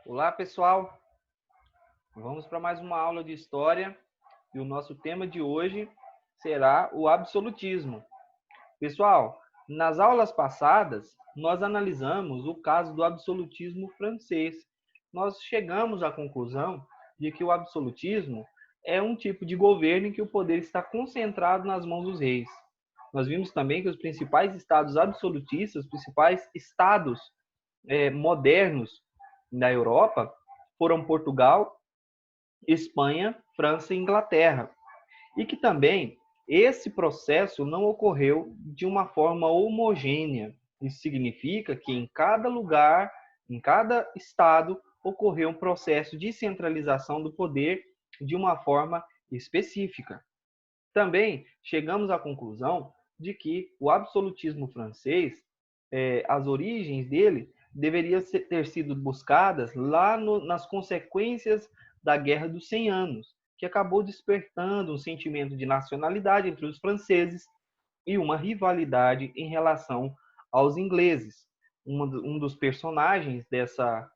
Olá, pessoal. Vamos para mais uma aula de história e o nosso tema de hoje será o absolutismo. Pessoal, nas aulas passadas, nós analisamos o caso do absolutismo francês. Nós chegamos à conclusão de que o absolutismo é um tipo de governo em que o poder está concentrado nas mãos dos reis. Nós vimos também que os principais estados absolutistas, os principais estados modernos da Europa foram Portugal, Espanha, França e Inglaterra. E que também esse processo não ocorreu de uma forma homogênea. Isso significa que em cada lugar, em cada estado, ocorreu um processo de centralização do poder de uma forma específica. Também chegamos à conclusão de que o absolutismo francês, as origens dele deveriam ter sido buscadas lá nas consequências da Guerra dos 100 Anos, que acabou despertando um sentimento de nacionalidade entre os franceses e uma rivalidade em relação aos ingleses. Um dos personagens dessa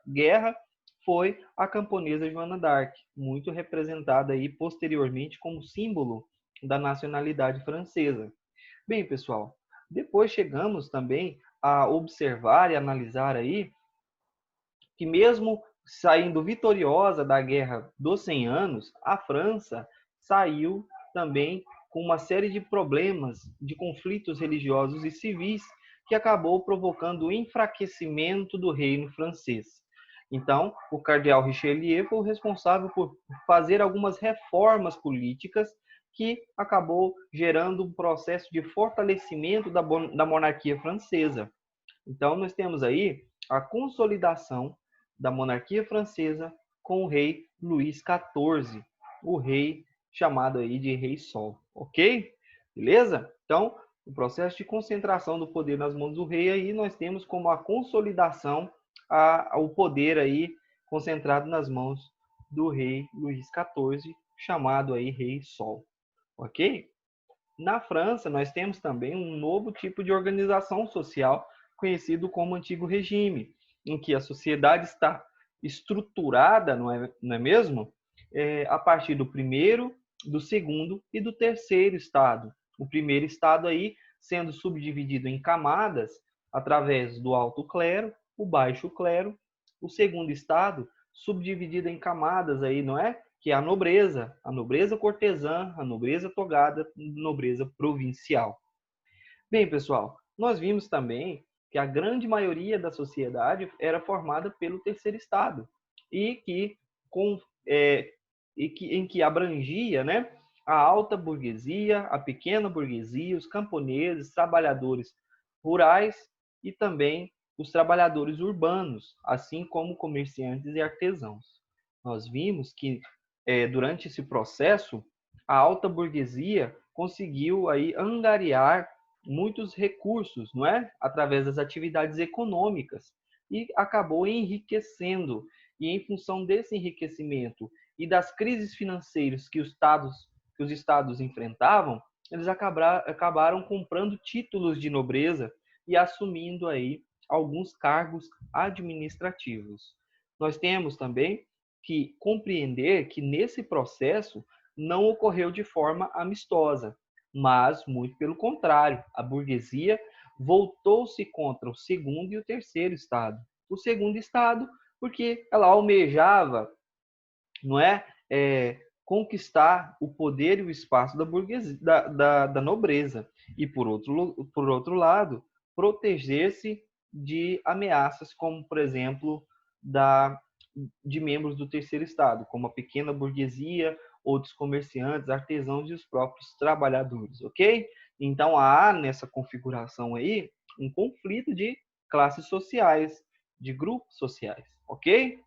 guerra foi a camponesa Joana d'Arc, muito representada aí posteriormente como símbolo da nacionalidade francesa. Bem, pessoal, depois chegamos também a observar e analisar aí que mesmo saindo vitoriosa da Guerra dos 100 Anos, a França saiu também com uma série de problemas, de conflitos religiosos e civis, que acabou provocando o enfraquecimento do reino francês. Então, o cardeal Richelieu foi o responsável por fazer algumas reformas políticas que acabou gerando um processo de fortalecimento da monarquia francesa. Então, nós temos aí a consolidação da monarquia francesa com o rei Luís XIV, o rei chamado aí de Rei Sol, ok? Beleza? Então, o processo de concentração do poder nas mãos do rei aí nós temos como a consolidação ao poder aí concentrado nas mãos do rei Luís XIV, chamado aí Rei Sol, ok? Na França, nós temos também um novo tipo de organização social conhecido como Antigo Regime, em que a sociedade está estruturada, não é mesmo? A partir do primeiro, do segundo e do terceiro estado. O primeiro estado aí sendo subdividido em camadas através do alto clero, o baixo clero. O segundo estado subdividido em camadas aí, não é? Que é a nobreza cortesã, a nobreza togada, a nobreza provincial. Bem, pessoal, nós vimos também que a grande maioria da sociedade era formada pelo terceiro estado e que, com, é, em que abrangia, né, a alta burguesia, a pequena burguesia, os camponeses, trabalhadores rurais e também os trabalhadores urbanos, assim como comerciantes e artesãos. Nós vimos que durante esse processo a alta burguesia conseguiu aí angariar muitos recursos, não é? Através das atividades econômicas e acabou enriquecendo. E em função desse enriquecimento e das crises financeiras que os estados enfrentavam, eles acabaram comprando títulos de nobreza e assumindo aí alguns cargos administrativos. Nós temos também que compreender que nesse processo não ocorreu de forma amistosa, mas muito pelo contrário, a burguesia voltou-se contra o segundo e o terceiro estado. O segundo estado, porque ela almejava, não é, conquistar o poder e o espaço da burguesia, da nobreza, e por outro lado, proteger-se de ameaças como, por exemplo, de membros do terceiro estado, como a pequena burguesia, outros comerciantes, artesãos e os próprios trabalhadores, ok? Então há nessa configuração aí um conflito de classes sociais, de grupos sociais, ok?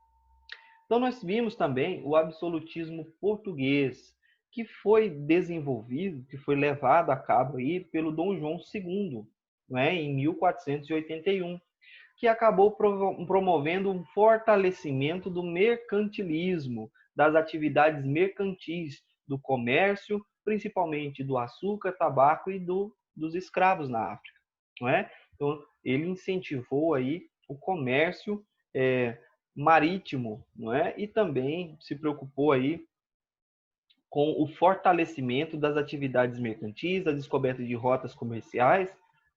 Então nós vimos também o absolutismo português, que foi desenvolvido, que foi levado a cabo aí pelo Dom João II, né, em 1481, que acabou promovendo um fortalecimento do mercantilismo, das atividades mercantis, do comércio, principalmente do açúcar, tabaco e dos escravos na África, não é? Então ele incentivou aí o comércio marítimo, não é? E também se preocupou aí com o fortalecimento das atividades mercantis, a descoberta de rotas comerciais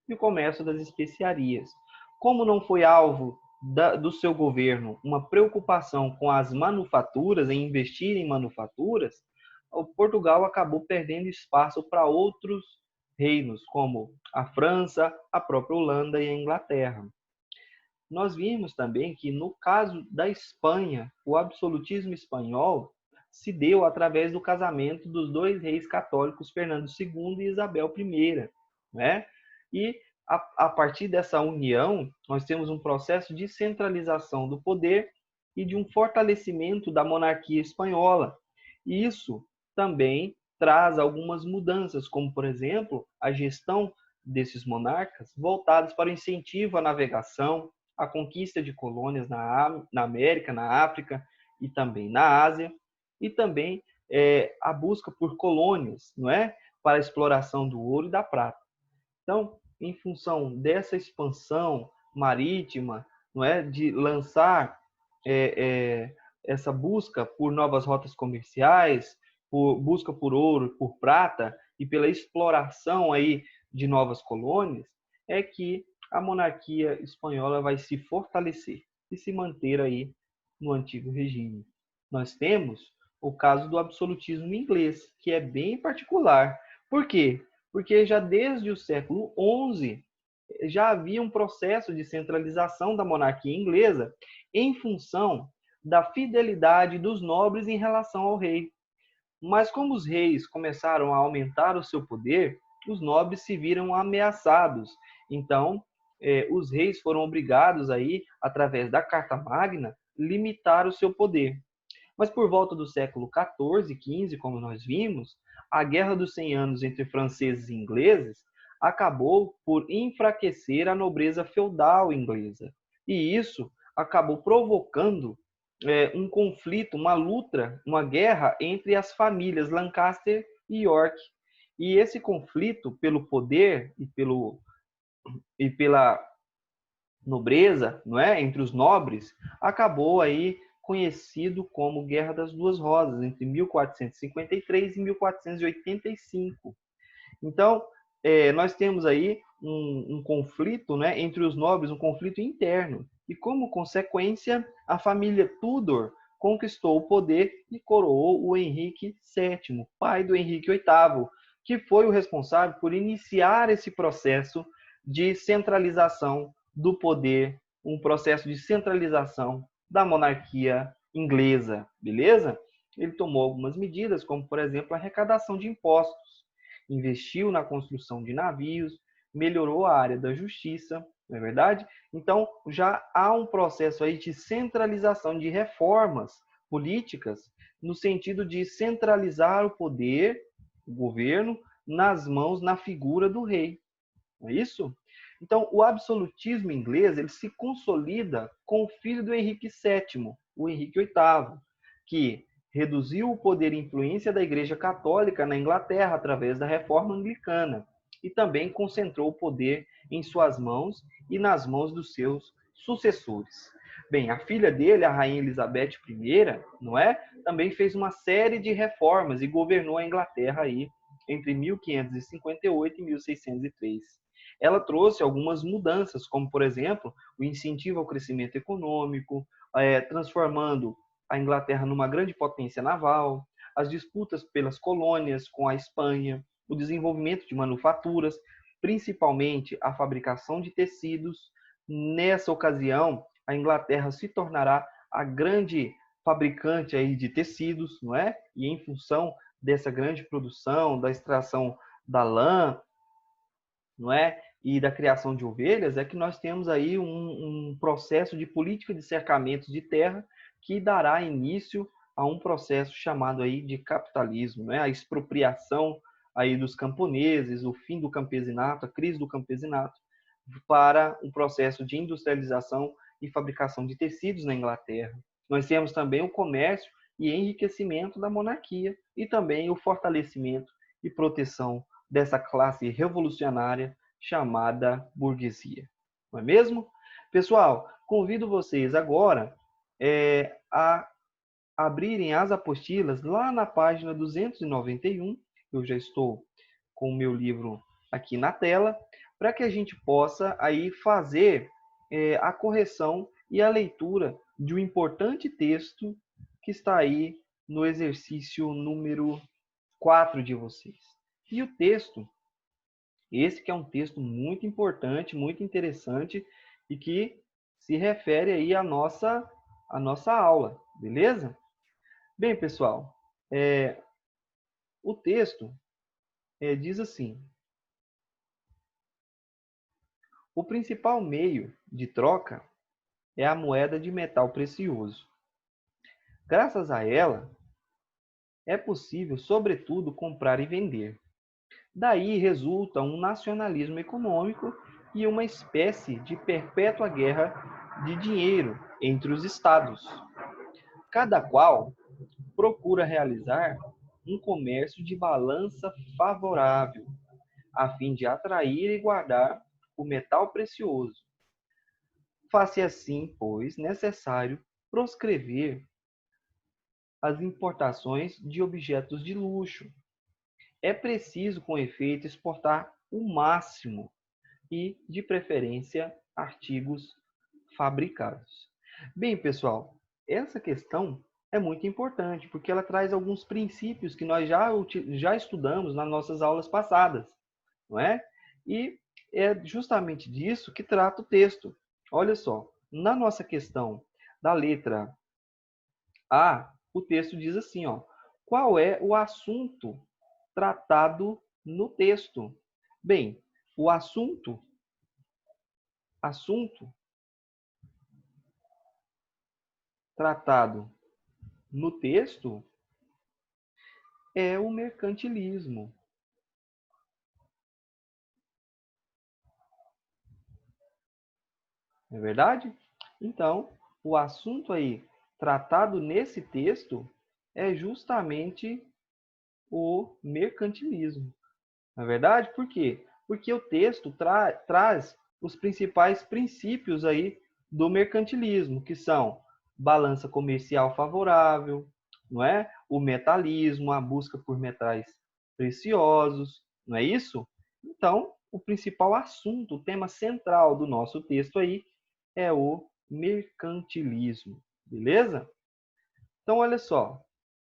e o comércio das especiarias. Como não foi alvo do seu governo uma preocupação com as manufaturas, em investir em manufaturas, o Portugal acabou perdendo espaço para outros reinos, como a França, a própria Holanda e a Inglaterra. Nós vimos também que, no caso da Espanha, o absolutismo espanhol se deu através do casamento dos dois reis católicos, Fernando II e Isabel I, né? E a partir dessa união, nós temos um processo de centralização do poder e de um fortalecimento da monarquia espanhola. E isso também traz algumas mudanças, como, por exemplo, a gestão desses monarcas voltados para o incentivo à navegação, a conquista de colônias na América, na África e também na Ásia, e também a busca por colônias, não é, para a exploração do ouro e da prata. Então, em função dessa expansão marítima, não é, de lançar essa busca por novas rotas comerciais, por busca por ouro, por prata e pela exploração aí de novas colônias, é que a monarquia espanhola vai se fortalecer e se manter aí no antigo regime. Nós temos o caso do absolutismo inglês, que é bem particular. Por quê? Porque já desde o século XI já havia um processo de centralização da monarquia inglesa em função da fidelidade dos nobres em relação ao rei. Mas como os reis começaram a aumentar o seu poder, os nobres se viram ameaçados. Então, os reis foram obrigados aí, através da Carta Magna, limitar o seu poder. Mas por volta do século XIV e XV, como nós vimos, a Guerra dos 100 Anos entre franceses e ingleses acabou por enfraquecer a nobreza feudal inglesa. E isso acabou provocando um conflito, uma luta, uma guerra entre as famílias Lancaster e York. E esse conflito pelo poder e pela nobreza, não é, entre os nobres, acabou aí conhecido como Guerra das Duas Rosas, entre 1453 e 1485. Então, nós temos aí um conflito, né, entre os nobres, um conflito interno. E, como consequência, a família Tudor conquistou o poder e coroou o Henrique VII, pai do Henrique VIII, que foi o responsável por iniciar esse processo de centralização do poder, um processo de centralização da monarquia inglesa, beleza? Ele tomou algumas medidas, como, por exemplo, a arrecadação de impostos, investiu na construção de navios, melhorou a área da justiça, não é verdade? Então, já há um processo aí de centralização de reformas políticas no sentido de centralizar o poder, o governo, nas mãos, na figura do rei. Não é isso? Então, o absolutismo inglês ele se consolida com o filho do Henrique VII, o Henrique VIII, que reduziu o poder e influência da Igreja Católica na Inglaterra através da Reforma Anglicana e também concentrou o poder em suas mãos e nas mãos dos seus sucessores. Bem, a filha dele, a rainha Elizabeth I, não é? Também fez uma série de reformas e governou a Inglaterra aí entre 1558 e 1603. Ela trouxe algumas mudanças, como, por exemplo, o incentivo ao crescimento econômico, transformando a Inglaterra numa grande potência naval, as disputas pelas colônias com a Espanha, o desenvolvimento de manufaturas, principalmente a fabricação de tecidos. Nessa ocasião, a Inglaterra se tornará a grande fabricante aí de tecidos, não é? E em função dessa grande produção, da extração da lã, não é? E da criação de ovelhas, é que nós temos aí um processo de política de cercamentos de terra que dará início a um processo chamado aí de capitalismo, né? A expropriação aí dos camponeses, o fim do campesinato, a crise do campesinato, para um processo de industrialização e fabricação de tecidos na Inglaterra. Nós temos também o comércio e enriquecimento da monarquia e também o fortalecimento e proteção dessa classe revolucionária chamada burguesia. Não é mesmo? Pessoal, convido vocês agora a abrirem as apostilas lá na página 291. Eu já estou com o meu livro aqui na tela, para que a gente possa aí fazer a correção e a leitura de um importante texto que está aí no exercício número 4 de vocês. E o texto, esse que é um texto muito importante, muito interessante e que se refere aí à nossa aula, beleza? Bem, pessoal, o texto diz assim: o principal meio de troca é a moeda de metal precioso. Graças a ela, é possível, sobretudo, comprar e vender. Daí resulta um nacionalismo econômico e uma espécie de perpétua guerra de dinheiro entre os estados. Cada qual procura realizar um comércio de balança favorável, a fim de atrair e guardar o metal precioso. Faz-se assim, pois, necessário proscrever as importações de objetos de luxo. É preciso, com efeito, exportar o máximo e, de preferência, artigos fabricados. Bem, pessoal, essa questão é muito importante, porque ela traz alguns princípios que nós já estudamos nas nossas aulas passadas, não é? E é justamente disso que trata o texto. Olha só, na nossa questão da letra A, o texto diz assim, ó: qual é o assunto tratado no texto? Bem, o assunto tratado no texto é o mercantilismo. Não é verdade? Então, o assunto aí tratado nesse texto é justamente o mercantilismo. Não é verdade? Por quê? Porque o texto traz os principais princípios aí do mercantilismo, que são balança comercial favorável, não é? O metalismo, a busca por metais preciosos, não é isso? Então, o principal assunto, o tema central do nosso texto aí é o mercantilismo, beleza? Então, olha só,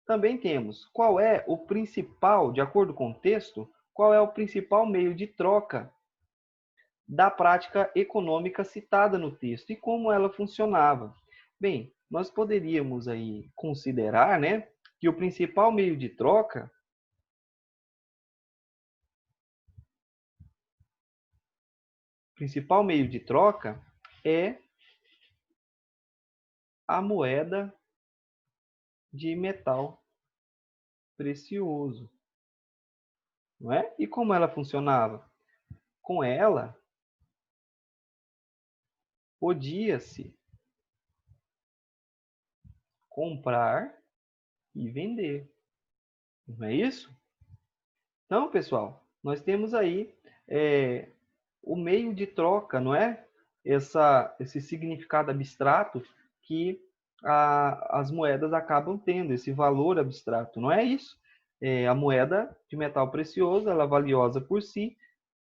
também temos qual é o principal, de acordo com o texto, qual é o principal meio de troca da prática econômica citada no texto e como ela funcionava. Bem, nós poderíamos aí considerar, né, que o principal meio de troca é a moeda de metal precioso, não é? E como ela funcionava? Com ela, podia-se comprar e vender, não é isso? Então, pessoal, nós temos aí o meio de troca, não é? Esse significado abstrato que as moedas acabam tendo, esse valor abstrato, não é isso? A moeda de metal precioso, ela é valiosa por si,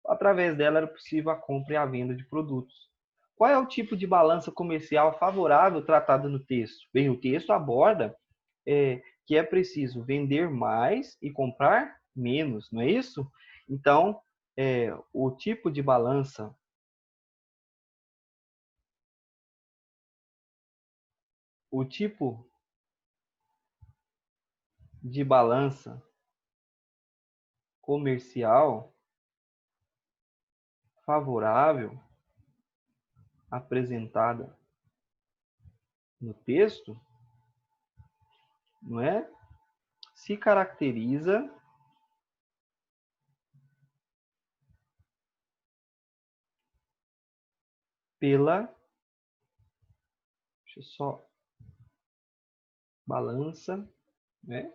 através dela era possível a compra e a venda de produtos. Qual é o tipo de balança comercial favorável tratado no texto? Bem, o texto aborda que é preciso vender mais e comprar menos, não é isso? Então, o tipo de balança o tipo de balança comercial favorável apresentada no texto, não é? Se caracteriza pela, deixa eu só, balança, né?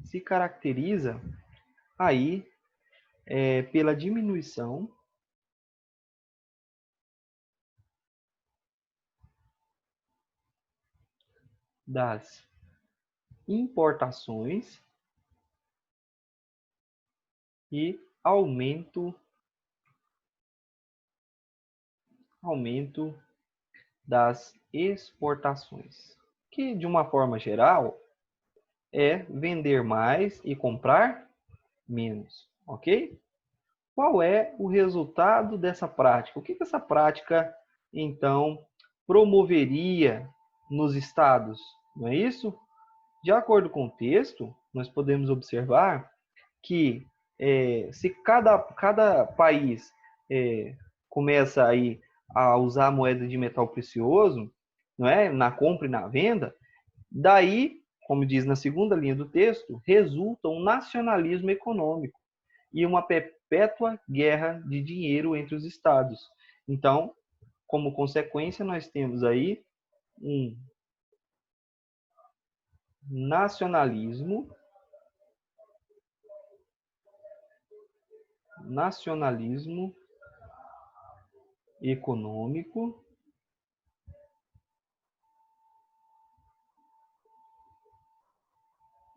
Se caracteriza aí pela diminuição das importações e aumento das exportações, que de uma forma geral é vender mais e comprar menos, ok? Qual é o resultado dessa prática? O que essa prática, então, promoveria nos estados? Não é isso? De acordo com o texto, nós podemos observar que se cada país começa aí a usar a moeda de metal precioso, não é? Na compra e na venda, daí, como diz na segunda linha do texto, resulta um nacionalismo econômico e uma perpétua guerra de dinheiro entre os estados. Então, como consequência, nós temos aí um nacionalismo econômico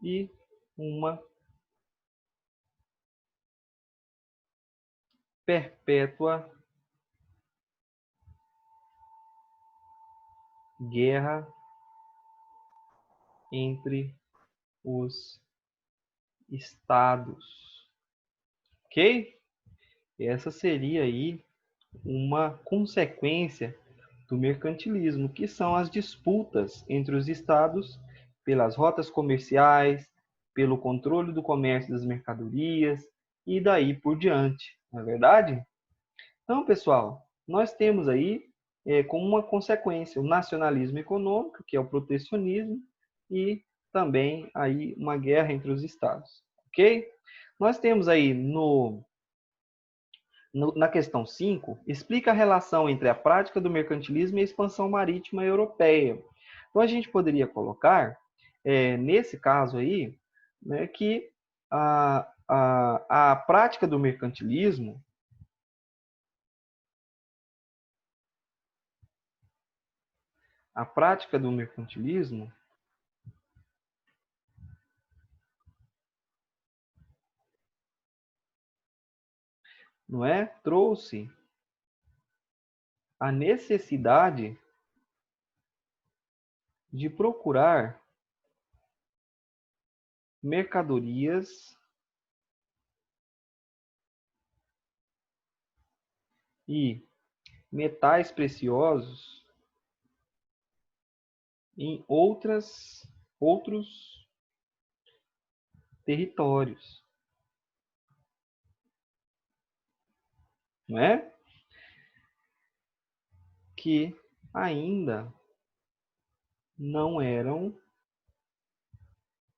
e uma perpétua guerra entre os estados. Ok? Essa seria aí uma consequência do mercantilismo, que são as disputas entre os estados pelas rotas comerciais, pelo controle do comércio das mercadorias e daí por diante, não é verdade? Então, pessoal, nós temos aí como uma consequência o nacionalismo econômico, que é o protecionismo, e também aí uma guerra entre os estados, ok? Nós temos aí na questão 5, explica a relação entre a prática do mercantilismo e a expansão marítima europeia. Então, a gente poderia colocar, nesse caso aí, né, que a prática do mercantilismo não é, trouxe a necessidade de procurar mercadorias e metais preciosos em outros territórios, não é? Que ainda não eram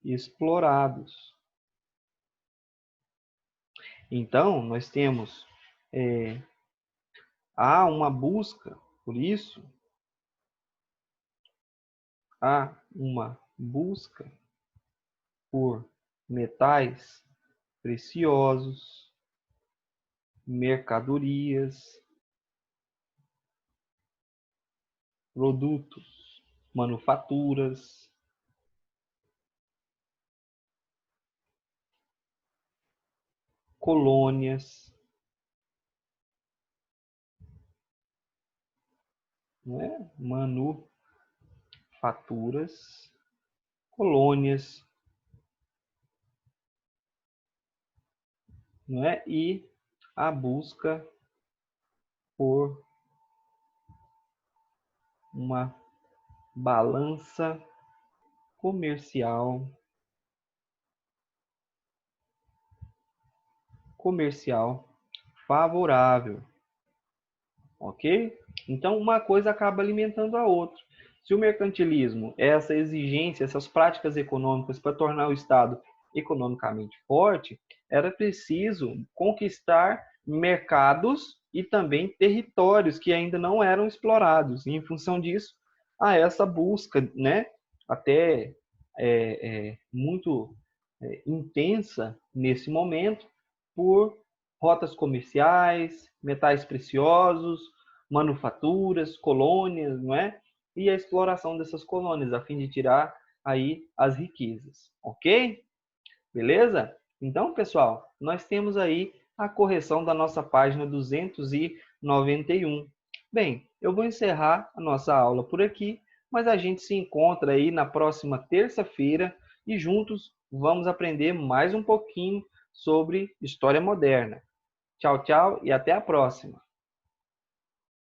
explorados. Então, nós temos há uma busca, por isso, há uma busca por metais preciosos, mercadorias, produtos, manufaturas, colônias, né? Manufaturas, colônias, não é? E a busca por uma balança comercial favorável, ok? Então, uma coisa acaba alimentando a outra. Se o mercantilismo é essa exigência, essas práticas econômicas para tornar o Estado economicamente forte, era preciso conquistar mercados e também territórios que ainda não eram explorados. E, em função disso, há essa busca, né, até muito intensa nesse momento, por rotas comerciais, metais preciosos, manufaturas, colônias, não é? e a exploração dessas colônias, a fim de tirar aí as riquezas, ok? Beleza? Então, pessoal, nós temos aí a correção da nossa página 291. Bem, eu vou encerrar a nossa aula por aqui, mas a gente se encontra aí na próxima terça-feira e juntos vamos aprender mais um pouquinho sobre história moderna. Tchau, tchau e até a próxima!